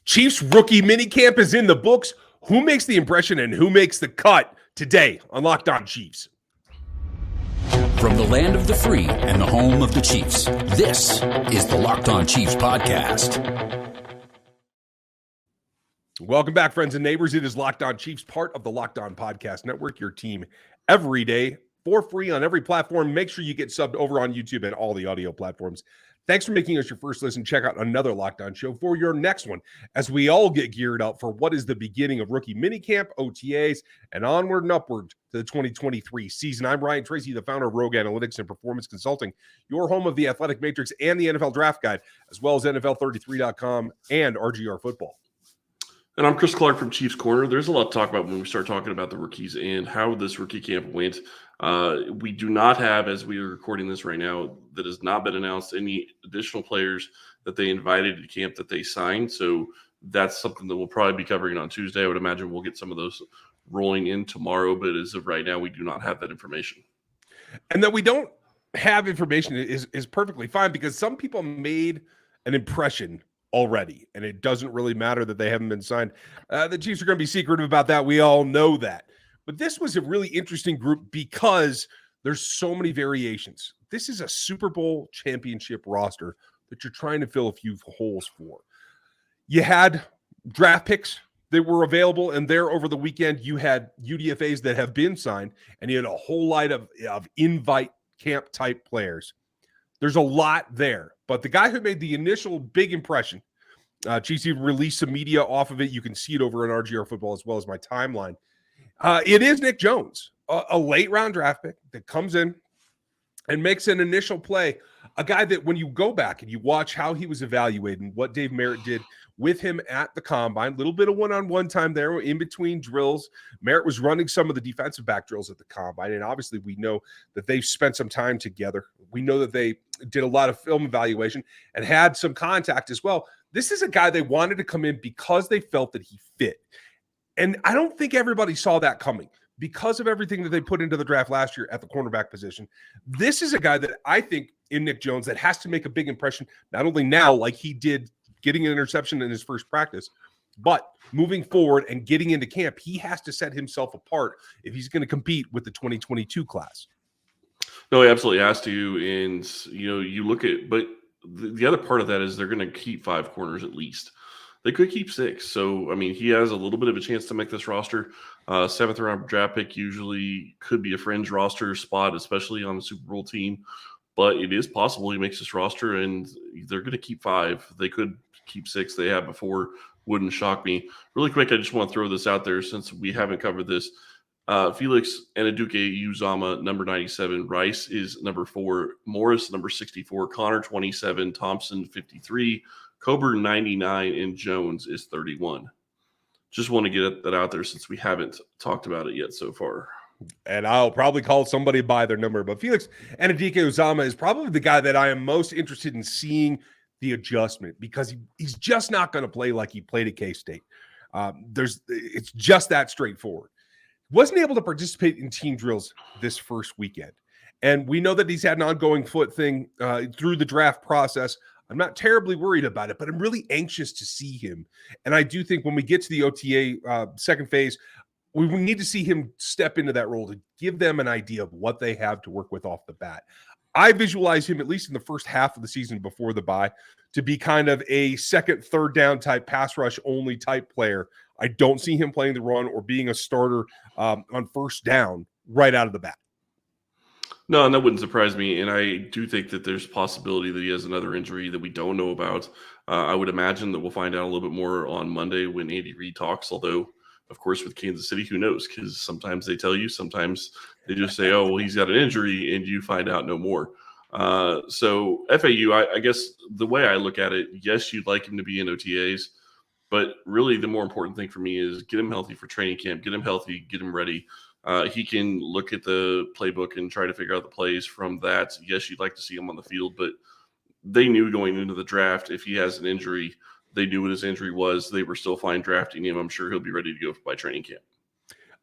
Chiefs rookie minicamp is in the books. Who makes the impression and who makes the cut today on Locked On Chiefs? From the land of the free and the home of the Chiefs, this is the Locked On Chiefs podcast. Welcome back, friends and neighbors. It is Locked On Chiefs, part of the Locked On Podcast Network, your team every day for free on every platform. Make sure you get subbed over on YouTube and all the audio platforms. Thanks for making us your first listen. Check out another Locked On show for your next one as we all get geared up for what is the beginning of rookie minicamp, OTAs, and onward and upward to the 2023 season. I'm Ryan Tracy, the founder of Rogue Analytics and Performance Consulting, your home of the Athletic Matrix and the NFL Draft Guide, as well as NFL33.com and RGR Football. And I'm Chris Clark from Chiefs Corner. There's a lot to talk about when we start talking about the rookies and how this rookie camp went. We do not have, as we are recording this right now, that has not been announced, any additional players that they invited to camp that they signed. So that's something that we'll probably be covering on Tuesday. I would imagine we'll get some of those rolling in tomorrow, but as of right now, we do not have that information. And that we don't have information is perfectly fine, because some people made an impression already, and it doesn't really matter that they haven't been signed. The Chiefs are going to be secretive about that. We all know that. But this was a really interesting group because there's so many variations. This is a Super Bowl championship roster that you're trying to fill a few holes for. You had draft picks that were available, and there over the weekend, you had UDFAs that have been signed, and you had a whole lot of invite camp type players. There's a lot there. But the guy who made the initial big impression, Chiefs even released some media off of it. You can see it over on RGR Football as well as my timeline. It is Nic Jones, a late round draft pick that comes in and makes an initial play. A guy that when you go back and you watch how he was evaluated and what Dave Merritt did with him at the combine, a little bit of one-on-one time there in between drills. Merritt was running some of the defensive back drills at the combine, and obviously we know that they've spent some time together. We know that they did a lot of film evaluation and had some contact as well. This is a guy they wanted to come in because they felt that he fit. And I don't think everybody saw that coming because of everything that they put into the draft last year at the cornerback position. This is a guy that I think in Nic Jones that has to make a big impression, not only now like he did getting an interception in his first practice, but moving forward and getting into camp. He has to set himself apart if he's going to compete with the 2022 class. No, he absolutely has to. And, you look at, but the other part of that is they're going to keep 5 corners at least. They could keep 6. So, he has a little bit of a chance to make this roster. 7th round draft pick usually could be a fringe roster spot, especially on the Super Bowl team. But it is possible he makes this roster, and they're going to keep 5. They could keep 6. They have before. Wouldn't shock me. Really quick, I just want to throw this out there since we haven't covered this. Felix Anudike-Uzomah, number 97. Rice is number 4. Morris, number 64. Connor, 27. Thompson, 53. Coburn, 99. And Jones is 31. Just want to get that out there since we haven't talked about it yet so far. And I'll probably call somebody by their number. But Felix Anudike-Uzomah is probably the guy that I am most interested in seeing the adjustment, because he's just not going to play like he played at K-State. It's just that straightforward. Wasn't able to participate in team drills this first weekend. And we know that he's had an ongoing foot thing through the draft process. I'm not terribly worried about it, but I'm really anxious to see him. And I do think when we get to the OTA second phase, we will need to see him step into that role to give them an idea of what they have to work with off the bat. I visualize him, at least in the first half of the season before the bye, to be kind of a second, third down type, pass rush only type player. I don't see him playing the run or being a starter on first down right out of the bat. No, and that wouldn't surprise me. And I do think that there's a possibility that he has another injury that we don't know about. I would imagine that we'll find out a little bit more on Monday when Andy Reid talks, although, of course, with Kansas City, who knows? Because sometimes they tell you, sometimes they just say, oh, well, he's got an injury, and you find out no more. So FAU, I guess the way I look at it, yes, you'd like him to be in OTAs, but really the more important thing for me is get him healthy for training camp, get him healthy, get him ready. He can look at the playbook and try to figure out the plays from that. Yes, you'd like to see him on the field, but they knew going into the draft, if he has an injury, they knew what his injury was. They were still fine drafting him. I'm sure he'll be ready to go by training camp.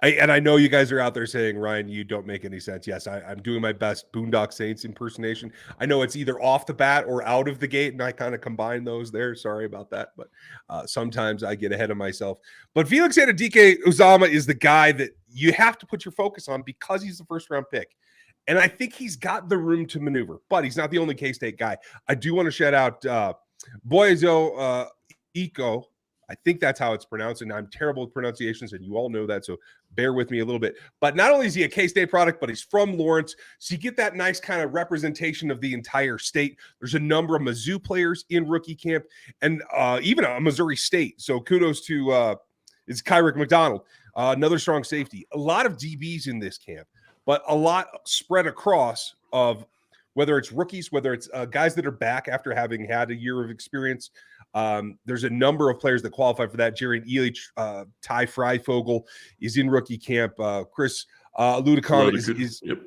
I know you guys are out there saying, Ryan, you don't make any sense. Yes, I'm doing my best Boondock Saints impersonation. I know it's either off the bat or out of the gate, and I kind of combine those there. Sorry about that, but sometimes I get ahead of myself. But Felix Anudike-Uzomah is the guy that you have to put your focus on because he's the first-round pick. And I think he's got the room to maneuver, but he's not the only K-State guy. I do want to shout out Boyezo Eco. I think that's how it's pronounced, and I'm terrible with pronunciations, and you all know that, so bear with me a little bit. But not only is he a K-State product, but he's from Lawrence, so you get that nice kind of representation of the entire state. There's a number of Mizzou players in rookie camp, and even a Missouri State. So kudos to it's Kyrick McDonald, another strong safety. A lot of DBs in this camp, but a lot spread across of whether it's rookies, whether it's guys that are back after having had a year of experience. There's a number of players that qualify for that. Jaron Elich, Ty Freifogel is in rookie camp. Chris Ludicon is yep.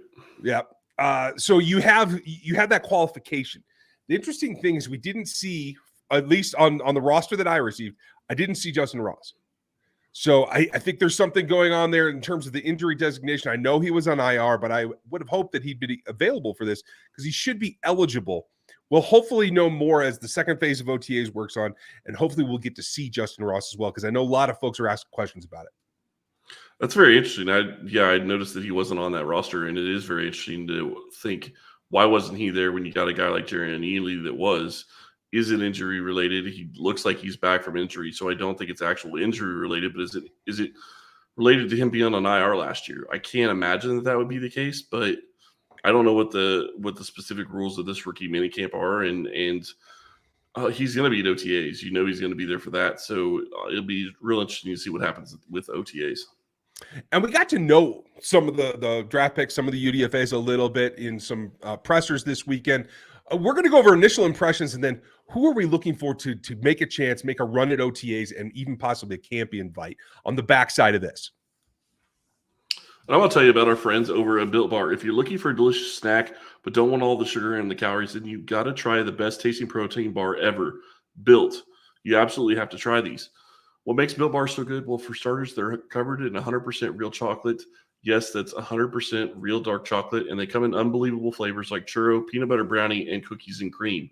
Yeah. So you have that qualification. The interesting thing is we didn't see, at least on the roster that I received, I didn't see Justin Ross. So I think there's something going on there in terms of the injury designation. I know he was on IR, but I would have hoped that he'd be available for this because he should be eligible. We'll hopefully know more as the second phase of OTAs works on, and hopefully we'll get to see Justin Ross as well, because I know a lot of folks are asking questions about it. That's very interesting. I noticed that he wasn't on that roster, and it is very interesting to think, why wasn't he there when you got a guy like Jaron Ely that was? Is it injury related? He looks like he's back from injury, so I don't think it's actual injury related, but is it related to him being on IR last year? I can't imagine that would be the case, but I don't know what the specific rules of this rookie minicamp are, and he's going to be at OTAs. You know he's going to be there for that, so it'll be real interesting to see what happens with OTAs. And we got to know some of the draft picks, some of the UDFAs a little bit in some pressers this weekend. We're going to go over initial impressions, and then who are we looking for to make a chance, make a run at OTAs, and even possibly a campy invite on the backside of this. And I want to tell you about our friends over at Built Bar. If you're looking for a delicious snack but don't want all the sugar and the calories, then you've got to try the best tasting protein bar ever, Built. You absolutely have to try these. What makes Built Bar so good? Well, for starters, they're covered in 100% real chocolate. Yes, that's 100% real dark chocolate, and they come in unbelievable flavors like churro, peanut butter brownie, and cookies and cream.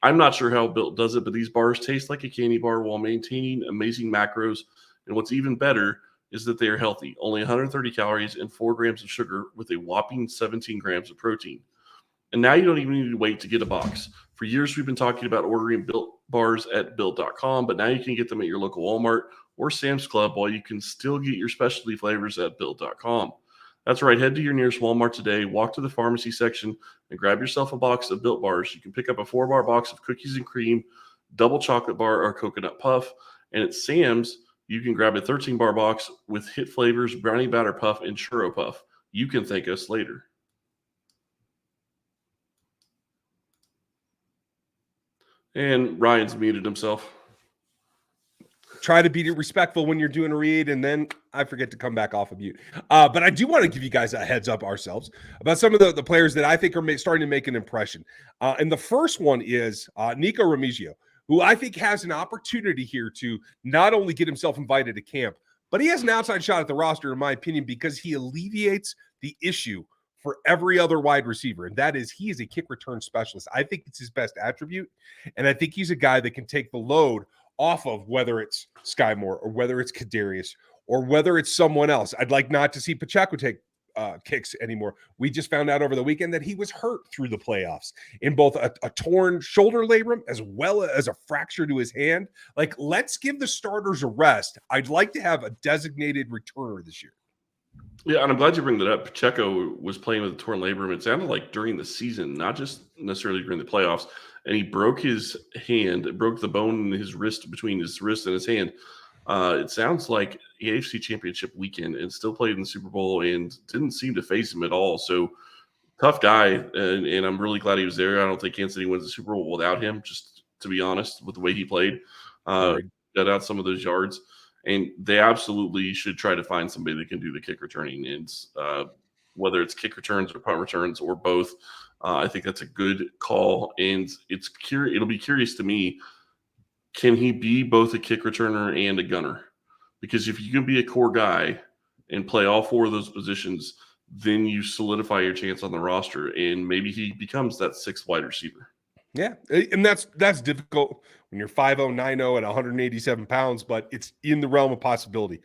I'm not sure how Built does it, but these bars taste like a candy bar while maintaining amazing macros. And what's even better is that they are healthy. Only 130 calories and 4 grams of sugar with a whopping 17 grams of protein. And now you don't even need to wait to get a box. For years, we've been talking about ordering Built bars at Built.com, but now you can get them at your local Walmart or Sam's Club, while you can still get your specialty flavors at Built.com. That's right. Head to your nearest Walmart today, walk to the pharmacy section, and grab yourself a box of Built bars. You can pick up a 4-bar box of cookies and cream, double chocolate bar, or coconut puff. And at Sam's, you can grab a 13-bar box with hit flavors, brownie batter puff, and churro puff. You can thank us later. And Ryan's muted himself. Try to be respectful when you're doing a read, and then I forget to come back off of mute. But I do want to give you guys a heads up ourselves about some of the players that I think are starting to make an impression. And the first one is Nico Remigio, who I think has an opportunity here to not only get himself invited to camp, but he has an outside shot at the roster, in my opinion, because he alleviates the issue for every other wide receiver, and that is he is a kick return specialist. I think it's his best attribute, and I think he's a guy that can take the load off of whether it's Sky Moore or whether it's Kadarius or whether it's someone else. I'd like not to see Pacheco take kicks anymore. We just found out over the weekend that he was hurt through the playoffs in both a torn shoulder labrum as well as a fracture to his hand. Like, let's give the starters a rest. I'd like to have a designated returner this year. Yeah, and I'm glad you bring that up. Pacheco was playing with a torn labrum. It sounded like during the season, not just necessarily during the playoffs. And he broke his hand. It broke the bone in his wrist, between his wrist and his hand. It sounds like AFC Championship weekend, and still played in the Super Bowl and didn't seem to face him at all. So tough guy, and I'm really glad he was there. I don't think Kansas City wins the Super Bowl without him, just to be honest, with the way he played. Got out some of those yards. And they absolutely should try to find somebody that can do the kick returning. And whether it's kick returns or punt returns or both, I think that's a good call. And it'll be curious to me, can he be both a kick returner and a gunner? Because if you can be a core guy and play all 4 of those positions, then you solidify your chance on the roster, and maybe he becomes that 6th wide receiver. Yeah, and that's difficult when you're 5'0", 9'0" at 187 pounds, but it's in the realm of possibility.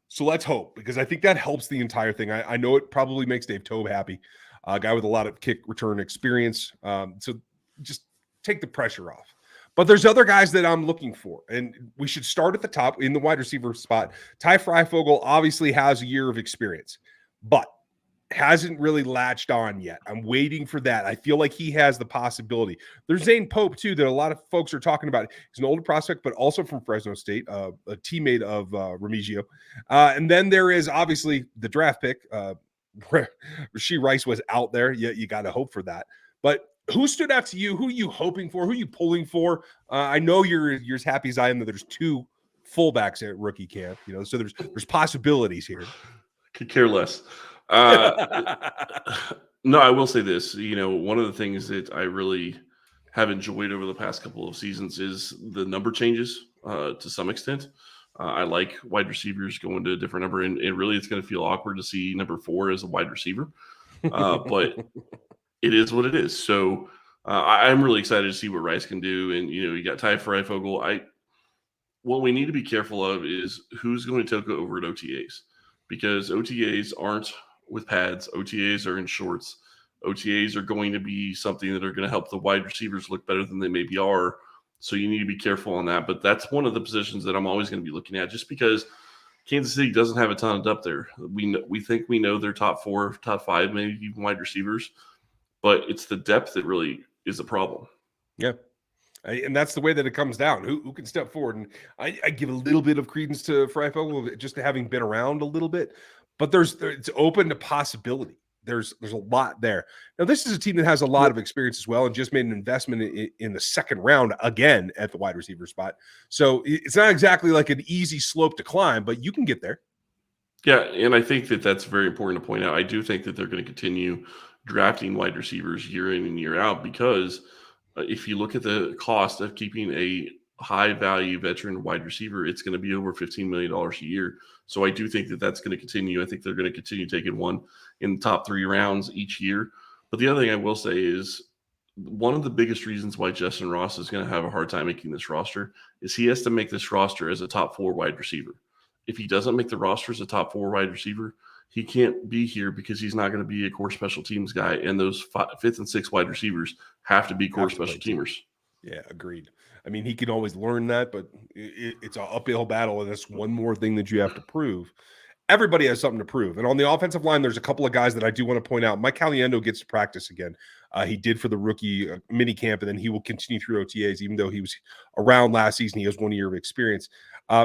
So let's hope, because I think that helps the entire thing. I know it probably makes Dave Tobe happy, a guy with a lot of kick return experience. So just take the pressure off. But there's other guys that I'm looking for, and we should start at the top in the wide receiver spot. Ty Freifogel obviously has a year of experience, but hasn't really latched on yet. I'm waiting for that. I feel like he has the possibility. There's Zane Pope, too, that a lot of folks are talking about. He's an older prospect, but also from Fresno State, a teammate of Remigio. And then there is obviously the draft pick. Rashee Rice was out there. You got to hope for that. But who stood out to you? Who are you hoping for? Who are you pulling for? I know you're as happy as I am that there's 2 fullbacks at rookie camp. So there's possibilities here. Could care less. No, I will say this. One of the things that I really have enjoyed over the past couple of seasons is the number changes to some extent. I like wide receivers going to a different number, and really it's going to feel awkward to see number 4 as a wide receiver. But it is what it is. So I'm really excited to see what Rice can do. And, you got Ty Freifogel. What we need to be careful of is who's going to take over at OTAs, because OTAs aren't with pads. OTAs are in shorts. OTAs are going to be something that are going to help the wide receivers look better than they maybe are. So you need to be careful on that. But that's one of the positions that I'm always going to be looking at, just because Kansas City doesn't have a ton of depth there. We think we know their top 4, top 5, maybe even wide receivers, but it's the depth that really is a problem. Yeah. And that's the way that it comes down. Who can step forward? And I give a little bit of credence to Freifogel, just having been around a little bit, but it's open to possibility. There's a lot there. Now, this is a team that has a lot of experience as well, and just made an investment in the second round again at the wide receiver spot. So it's not exactly like an easy slope to climb, but you can get there. Yeah, and I think that that's very important to point out. I do think that they're going to continue drafting wide receivers year in and year out, because if you look at the cost of keeping a high-value veteran wide receiver, it's going to be over $15 million a year. So I do think that that's going to continue. I think they're going to continue taking one in the top 3 rounds each year. But the other thing I will say is one of the biggest reasons why Justin Ross is going to have a hard time making this roster is he has to make this roster as a top 4 wide receiver. If he doesn't make the roster as a top 4 wide receiver, he can't be here because he's not going to be a core special teams guy. And those 5th and 6th wide receivers have to be core special teamers. Yeah, agreed. I mean, he can always learn that, but it's an uphill battle, and that's one more thing that you have to prove. Everybody has something to prove. And on the offensive line, there's a couple of guys that I do want to point out. Mike Caliendo gets to practice again. He did for the rookie minicamp, and then he will continue through OTAs, even though he was around last season. He has 1 year of experience.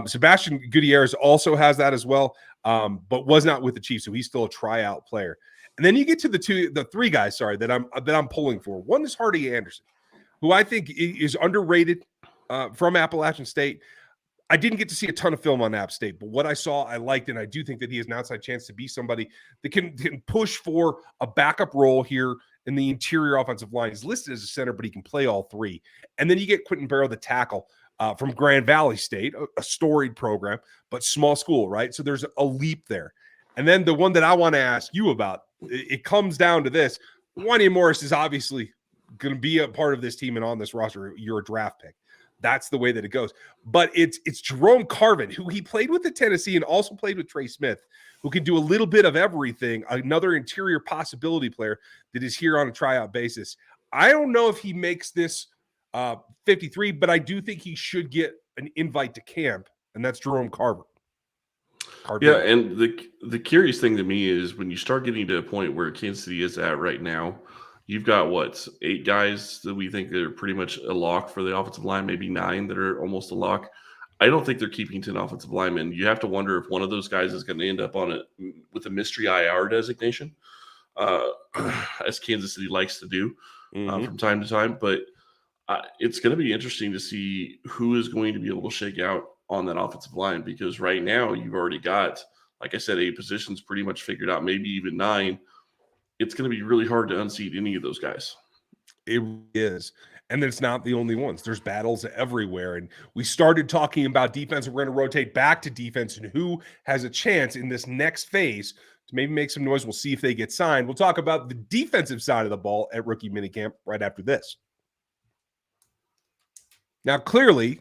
Sebastian Gutierrez also has that as well, but was not with the Chiefs, so he's still a tryout player. And then you get to the 3 guys, that I'm pulling for. One is Hardy Anderson, who I think is underrated from Appalachian State. I didn't get to see a ton of film on App State, but what I saw, I liked, and I do think that he has an outside chance to be somebody that can push for a backup role here in the interior offensive line. He's listed as a center, but he can play all 3. And then you get Quentin Barrow, the tackle from Grand Valley State, a storied program, but small school, right? So there's a leap there. And then the one that I want to ask you about, it comes down to this. Wanya Morris is obviously going to be a part of this team and on this roster. You're a draft pick. That's the way that it goes. But it's Jerome Carvin, who he played with at Tennessee and also played with Trey Smith, who can do a little bit of everything, another interior possibility player that is here on a tryout basis. I don't know if he makes this 53, but I do think he should get an invite to camp, and that's Jerome Carvin. Yeah, and the curious thing to me is when you start getting to a point where Kansas City is at right now, you've got 8 guys that we think are pretty much a lock for the offensive line, maybe 9 that are almost a lock. I don't think they're keeping 10 offensive linemen. You have to wonder if one of those guys is going to end up on it with a mystery IR designation, as Kansas City likes to do from time to time. But it's going to be interesting to see who is going to be able to shake out on that offensive line, because right now you've already got, like I said, 8 positions pretty much figured out, maybe even 9. It's going to be really hard to unseat any of those guys. It is. And it's not the only ones. There's battles everywhere. And we started talking about defense. We're going to rotate back to defense and who has a chance in this next phase to maybe make some noise. We'll see if they get signed. We'll talk about the defensive side of the ball at rookie minicamp right after this. Now, clearly,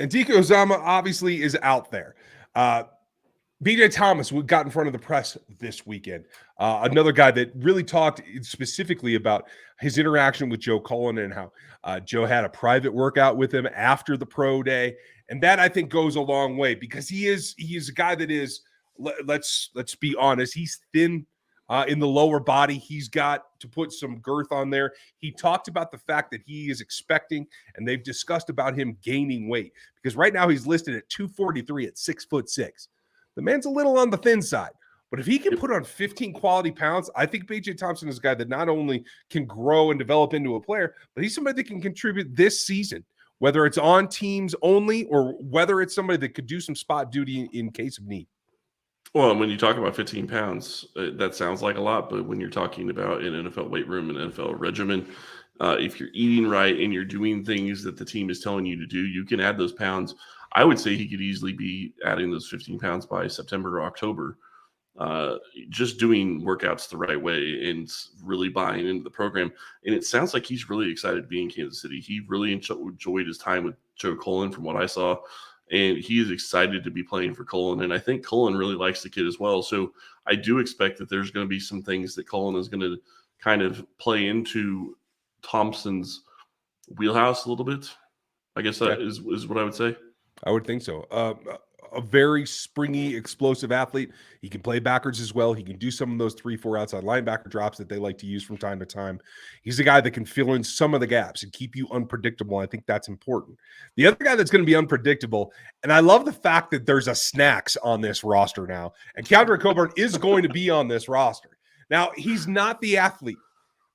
Anudike-Uzomah obviously is out there. BJ Thomas got in front of the press this weekend. Another guy that really talked specifically about his interaction with Joe Cullen and how Joe had a private workout with him after the pro day. And that, I think, goes a long way because he is a guy that is, let's be honest, he's thin in the lower body. He's got to put some girth on there. He talked about the fact that he is expecting, and they've discussed about him gaining weight because right now he's listed at 243 at 6'6". The man's a little on the thin side, but if he can put on 15 quality pounds, I think BJ Thompson is a guy that not only can grow and develop into a player, but he's somebody that can contribute this season, whether it's on teams only or whether it's somebody that could do some spot duty in case of need. Well, when you talk about 15 pounds, that sounds like a lot, but when you're talking about an NFL weight room, an NFL regimen, if you're eating right and you're doing things that the team is telling you to do, you can add those pounds. I would say he could easily be adding those 15 pounds by September or October, just doing workouts the right way and really buying into the program. And it sounds like he's really excited to be in Kansas City. He really enjoyed his time with Joe Cullen from what I saw, and he is excited to be playing for Cullen. And I think Cullen really likes the kid as well. So I do expect that there's going to be some things that Cullen is going to kind of play into Thompson's wheelhouse a little bit. I guess that is what I would say. I would think so. A very springy, explosive athlete. He can play backwards as well. He can do some of those 3-4 outside linebacker drops that they like to use from time to time. He's a guy that can fill in some of the gaps and keep you unpredictable. I think that's important. The other guy that's going to be unpredictable, and I love the fact that there's a snacks on this roster now, and Keandre Coburn is going to be on this roster. Now, he's not the athlete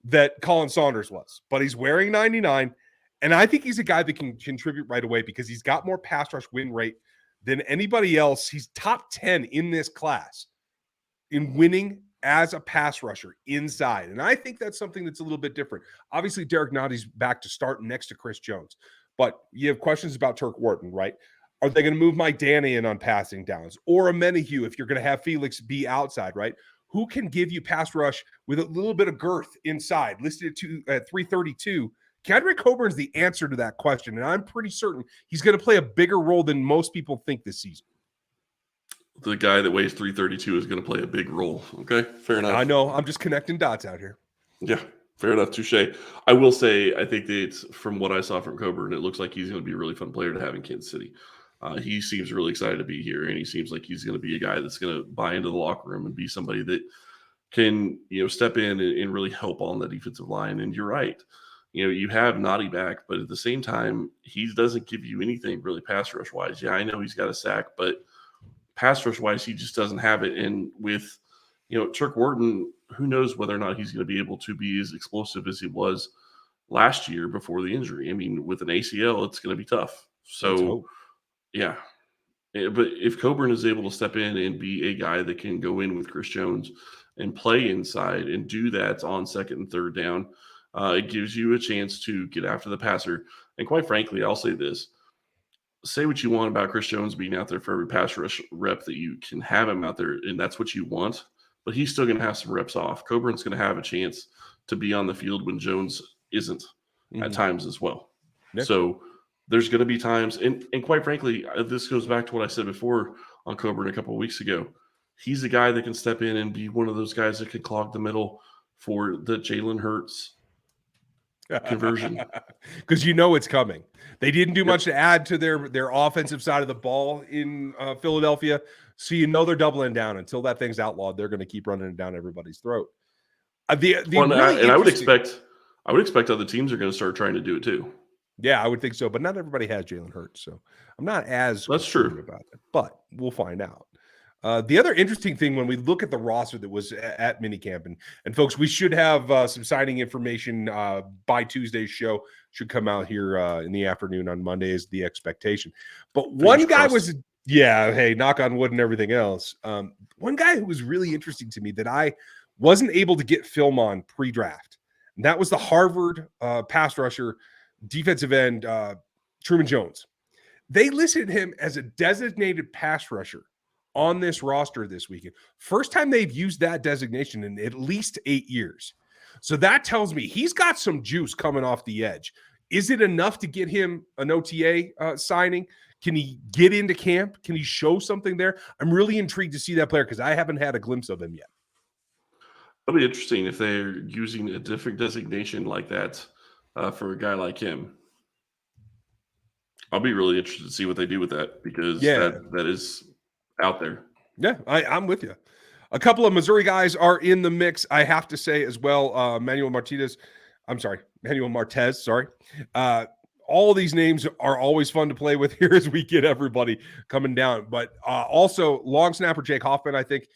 that Colin Saunders was, but he's wearing 99. And I think he's a guy that can contribute right away because he's got more pass rush win rate than anybody else. He's top 10 in this class in winning as a pass rusher inside. And I think that's something that's a little bit different. Obviously, Derek Notty's back to start next to Chris Jones. But you have questions about Turk Wharton, right? Are they going to move Mike Danny in on passing downs? Or a Menahue if you're going to have Felix be outside, right? Who can give you pass rush with a little bit of girth inside? Listed at 332. Keandre Coburn's the answer to that question, and I'm pretty certain he's going to play a bigger role than most people think this season. The guy that weighs 332 is going to play a big role. Okay, fair enough. I know. I'm just connecting dots out here. Yeah, fair enough. Touche. I will say, I think that it's, from what I saw from Coburn, it looks like he's going to be a really fun player to have in Kansas City. He seems really excited to be here, and he seems like he's going to be a guy that's going to buy into the locker room and be somebody that can, step in and really help on the defensive line. And you're right. You have Notty back, but at the same time, he doesn't give you anything really pass rush wise. Yeah, I know he's got a sack, but pass rush wise, he just doesn't have it. And with, Turk Wharton, who knows whether or not he's going to be able to be as explosive as he was last year before the injury. I mean, with an ACL, it's going to be tough. So, yeah. But if Coburn is able to step in and be a guy that can go in with Chris Jones and play inside and do that on second and third down, it gives you a chance to get after the passer. And quite frankly, I'll say this. Say what you want about Chris Jones being out there for every pass rush rep that you can have him out there, and that's what you want. But he's still going to have some reps off. Coburn's going to have a chance to be on the field when Jones isn't at times as well. Yeah. So there's going to be times, and quite frankly, this goes back to what I said before on Coburn a couple of weeks ago. He's a guy that can step in and be one of those guys that can clog the middle for the Jalen Hurts conversion, because it's coming. They didn't do much to add to their offensive side of the ball in Philadelphia, so they're doubling down. Until that thing's outlawed, they're going to keep running it down everybody's throat. I would expect other teams are going to start trying to do it too. Yeah, I would think so, but not everybody has Jalen Hurts, so I'm not as concerned about it. But we'll find out. The other interesting thing when we look at the roster that was at minicamp, and folks, we should have some signing information by Tuesday's show. Should come out here in the afternoon on Monday is the expectation. But one guy was, hey, knock on wood and everything else. One guy who was really interesting to me that I wasn't able to get film on pre-draft, and that was the Harvard pass rusher defensive end, Truman Jones. They listed him as a designated pass rusher on this roster this weekend. First time they've used that designation in at least 8 years. So that tells me he's got some juice coming off the edge. Is it enough to get him an OTA signing? Can he get into camp? Can he show something there? I'm really intrigued to see that player because I haven't had a glimpse of him yet. That'll be interesting if they're using a different designation like that for a guy like him. I'll be really interested to see what they do with that because that is out there. Yeah, I'm with you. A couple of Missouri guys are in the mix. I have to say as well, Manuel Martez. Sorry. All of these names are always fun to play with here as we get everybody coming down. But also, long snapper Jake Hoffman, I think,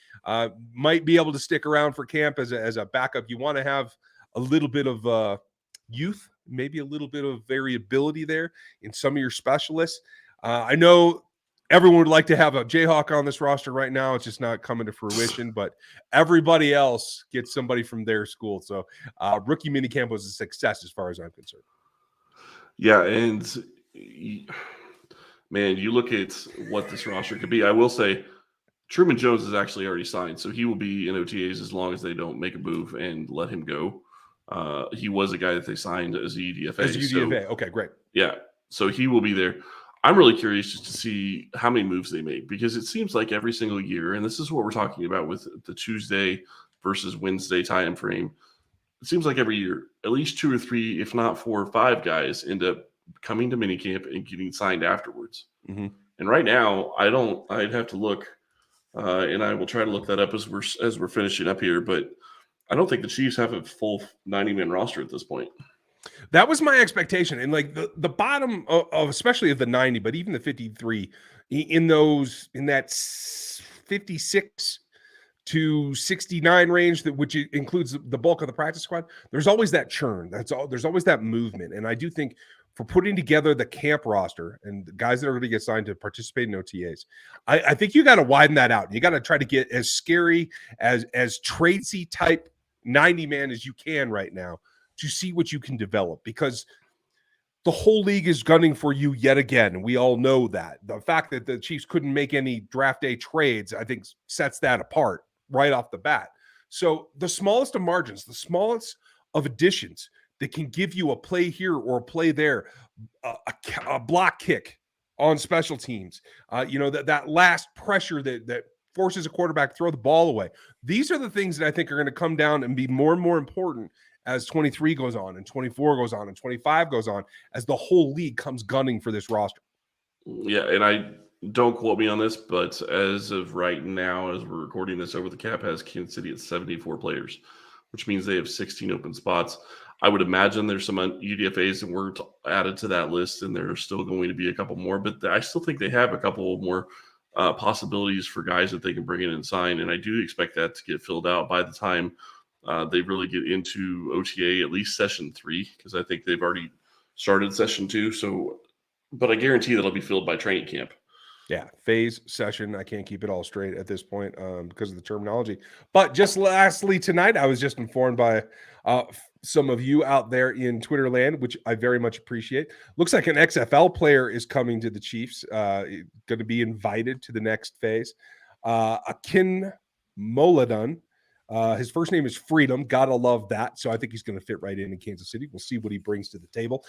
might be able to stick around for camp as a backup. You want to have a little bit of youth, maybe a little bit of variability there in some of your specialists. I know everyone would like to have a Jayhawk on this roster right now. It's just not coming to fruition, but everybody else gets somebody from their school. So rookie minicamp was a success as far as I'm concerned. Yeah, and man, you look at what this roster could be. I will say Truman Jones is actually already signed, so he will be in OTAs as long as they don't make a move and let him go. He was a guy that they signed as a UDFA. Okay, great. Yeah, so he will be there. I'm really curious just to see how many moves they make because it seems like every single year, and this is what we're talking about with the Tuesday versus Wednesday time frame. It seems like every year, at least 2 or 3, if not 4 or 5 guys end up coming to minicamp and getting signed afterwards. Mm-hmm. And right now, I'd have to look, and I will try to look that up as we're finishing up here. But I don't think the Chiefs have a full 90-man roster at this point. That was my expectation. And like the bottom of especially of the 90, but even the 53 in that 56 to 69 range, which includes the bulk of the practice squad, there's always that churn. There's always that movement. And I do think for putting together the camp roster and the guys that are going to get signed to participate in OTAs, I think you got to widen that out. You got to try to get as scary as Tracy type 90-man as you can right now to see what you can develop, because the whole league is gunning for you yet again. And we all know that. The fact that the Chiefs couldn't make any draft day trades, I think, sets that apart right off the bat. So the smallest of margins, the smallest of additions that can give you a play here or a play there, a block kick on special teams, that last pressure that forces a quarterback to throw the ball away. These are the things that I think are going to come down and be more and more important as 23 goes on and 24 goes on and 25 goes on, as the whole league comes gunning for this roster. Yeah, and I don't quote me on this, but as of right now, as we're recording this over, the cap has Kansas City at 74 players, which means they have 16 open spots. I would imagine there's some UDFAs that weren't added to that list, and there are still going to be a couple more, but I still think they have a couple more possibilities for guys that they can bring in and sign, and I do expect that to get filled out by the time they really get into OTA, at least session 3, because I think they've already started session 2. So, but I guarantee that'll be filled by training camp. Yeah, phase session. I can't keep it all straight at this point because of the terminology. But just lastly tonight, I was just informed by some of you out there in Twitter land, which I very much appreciate. Looks like an XFL player is coming to the Chiefs, going to be invited to the next phase. Akin Moladun. His first name is Freedom. Gotta love that. So I think he's going to fit right in Kansas City. We'll see what he brings to the table.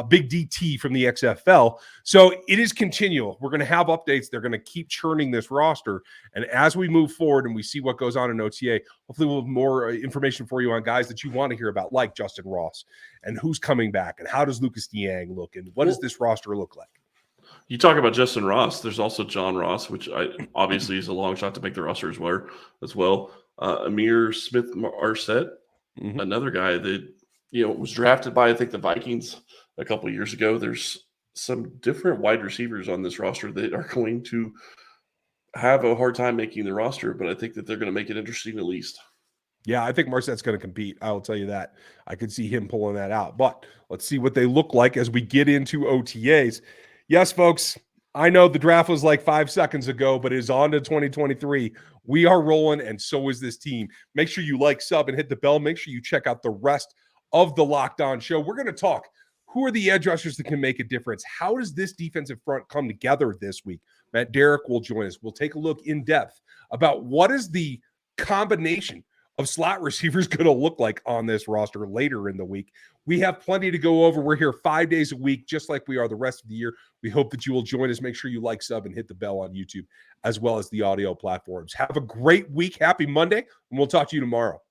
Big DT from the XFL. So it is continual. We're going to have updates. They're going to keep churning this roster. And as we move forward and we see what goes on in OTA, hopefully we'll have more information for you on guys that you want to hear about, like Justin Ross, and who's coming back, and how does Lucas Niang look, and what does this roster look like? You talk about Justin Ross. There's also John Ross, which obviously is a long shot to make the roster as well. Amir Smith-Marset, another guy that was drafted by, I think, the Vikings a couple of years ago. There's some different wide receivers on this roster that are going to have a hard time making the roster, but I think that they're going to make it interesting at least. Yeah, I think Marset's going to compete. I will tell you that. I could see him pulling that out. But let's see what they look like as we get into OTAs. Yes, folks, I know the draft was like 5 seconds ago, but it is on to 2023. We are rolling, and so is this team. Make sure you like, sub, and hit the bell. Make sure you check out the rest of the Locked On Show. We're going to talk Who are the edge rushers that can make a difference? How does this defensive front come together this week? Matt Derrick will join us. We'll take a look in depth about what is the combination of slot receivers going to look like on this roster later in the week. We have plenty to go over. We're here 5 days a week, just like we are the rest of the year. We hope that you will join us. Make sure you like, sub, and hit the bell on YouTube, as well as the audio platforms. Have a great week. Happy Monday, and we'll talk to you tomorrow.